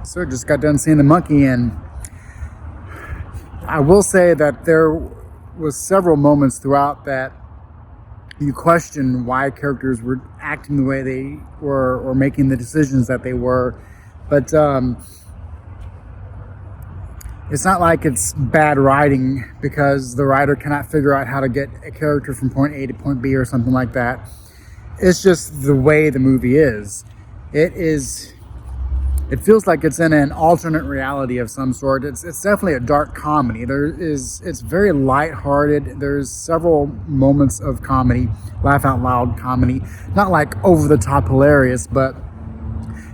So I just got done seeing The Monkey, and I will say that there was several moments throughout that you question why characters were acting the way they were or making the decisions that they were. But it's not like it's bad writing because the writer cannot figure out how to get a character from point A to point B or something like that. It's just the way the movie is. It feels like it's in an alternate reality of some sort. It's definitely a dark comedy. It's very lighthearted. There's several moments of comedy, laugh out loud comedy, not like over the top hilarious, but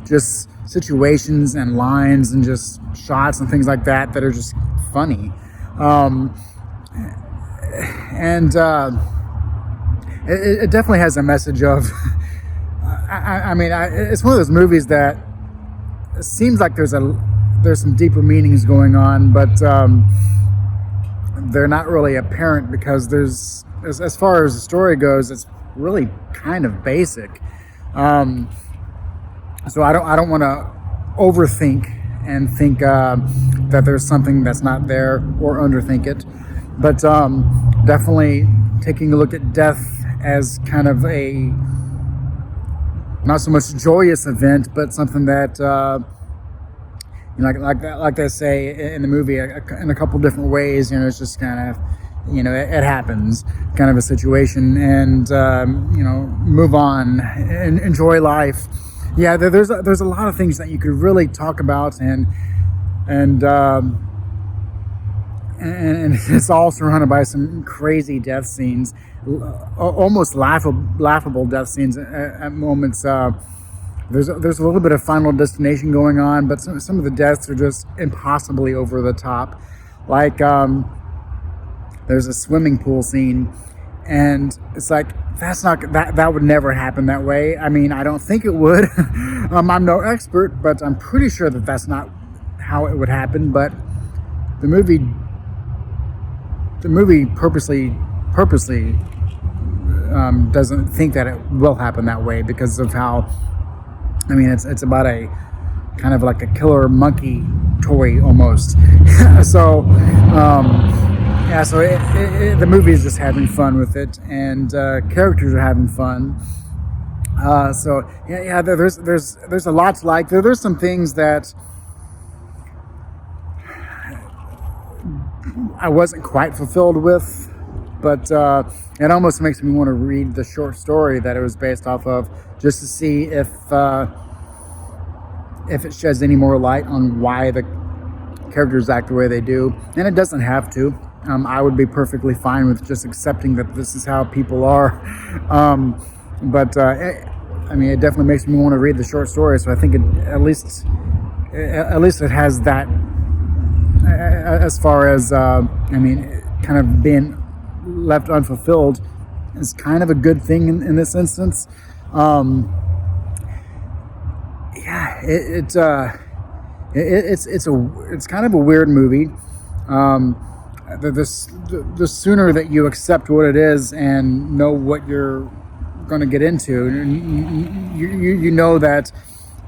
just situations and lines and just shots and things like that are just funny. It definitely has a message of. It's one of those movies that it seems like there's some deeper meanings going on, but they're not really apparent because there's as far as the story goes, it's really kind of basic. So I don't want to overthink and think that there's something that's not there or underthink it, but definitely taking a look at death as kind of a not so much joyous event, but something that, like they say in the movie, in a couple different ways. It's just kind of, it happens, kind of a situation, and move on and enjoy life. Yeah, there's a lot of things that you could really talk about, and it's all surrounded by some crazy death scenes, almost laughable death scenes at moments. There's a little bit of Final Destination going on, but some of the deaths are just impossibly over the top. Like there's a swimming pool scene, and it's like that would never happen that way. I mean, I don't think it would. I'm no expert, but I'm pretty sure that that's not how it would happen. But the movie purposely doesn't think that it will happen that way because of how, it's about a kind of like a killer monkey toy almost. So the movie is just having fun with it, and characters are having fun. There's a lot to like. There's some things that I wasn't quite fulfilled with, but it almost makes me want to read the short story that it was based off of, just to see if it sheds any more light on why the characters act the way they do. And it doesn't have to. I would be perfectly fine with just accepting that this is how people are. It definitely makes me want to read the short story. So I think at least it has that. As far as kind of being left unfulfilled is kind of a good thing in this instance. It's kind of a weird movie. The sooner that you accept what it is and know what you're going to get into, you know that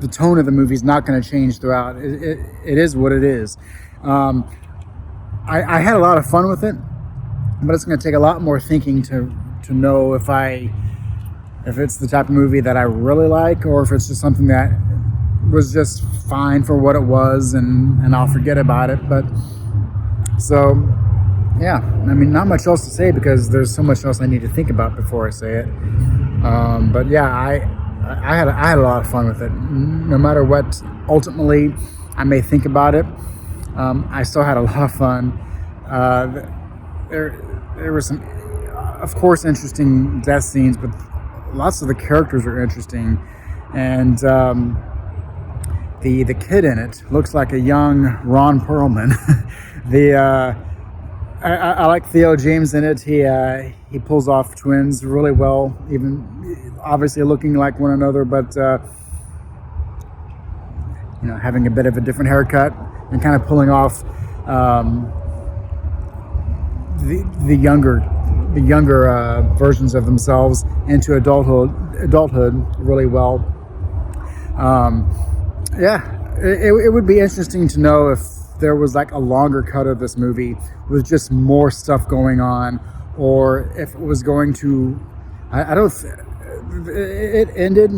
the tone of the movie is not going to change throughout. It is what it is. I had a lot of fun with it, but it's going to take a lot more thinking to know if it's the type of movie that I really like, or if it's just something that was just fine for what it was, and I'll forget about it. But so, yeah, not much else to say because there's so much else I need to think about before I say it. But yeah, I had a lot of fun with it. No matter what ultimately I may think about it, I still had a lot of fun. There were some, of course, interesting death scenes, but lots of the characters are interesting, and the kid in it looks like a young Ron Perlman. I like Theo James in it. He pulls off twins really well, even obviously looking like one another, but having a bit of a different haircut and kind of pulling off the younger versions of themselves into adulthood really well. it would be interesting to know if there was like a longer cut of this movie with just more stuff going on, or if it was going to. I don't. It ended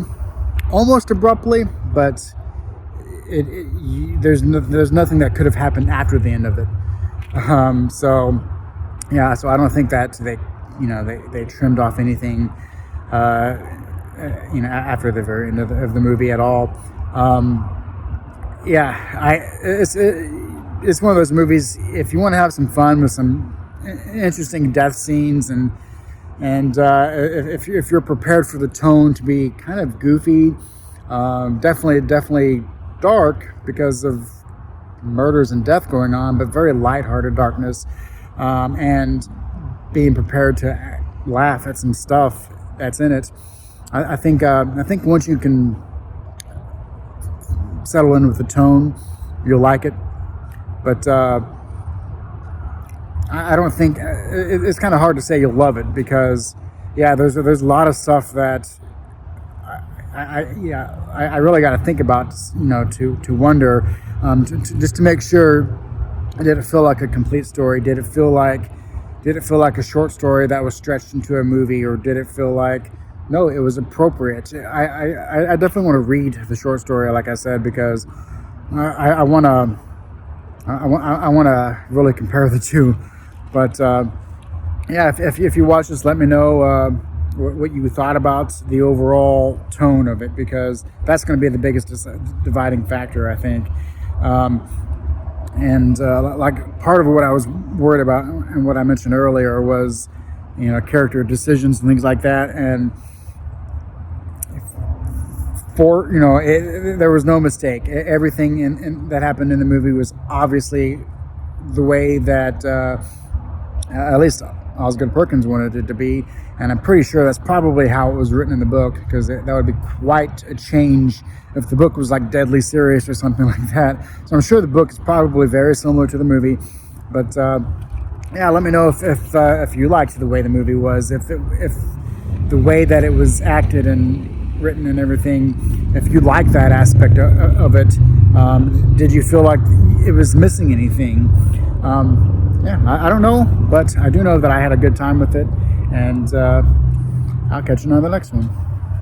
almost abruptly, but there's nothing that could have happened after the end of it. So yeah, so I don't think that they trimmed off anything after the very end of the movie at all. It's one of those movies. If you want to have some fun with some interesting death scenes and if you're prepared for the tone to be kind of goofy, definitely dark because of murders and death going on, but very lighthearted darkness, and being prepared to laugh at some stuff that's in it. I think once you can settle in with the tone, you'll like it. But I don't think it's kind of hard to say you'll love it because there's a lot of stuff that I really got to think about, to wonder, just to make sure, did it feel like a complete story? Did it feel like a short story that was stretched into a movie, or did it feel like, no, it was appropriate? I definitely want to read the short story, like I said, because I want to really compare the two. But if you watch this, let me know what you thought about the overall tone of it, because that's going to be the biggest dividing factor, I think. Like part of what I was worried about and what I mentioned earlier was, character decisions and things like that. And there was no mistake. Everything that happened in the movie was obviously the way that at least Osgood Perkins wanted it to be, and I'm pretty sure that's probably how it was written in the book, because that would be quite a change if the book was like deadly serious or something like that. So I'm sure the book is probably very similar to the movie, but let me know if you liked the way the movie was, if the way that it was acted and written and everything, if you like that aspect of it. Did you feel like it was missing anything? I don't know, but I do know that I had a good time with it, and I'll catch you on the next one.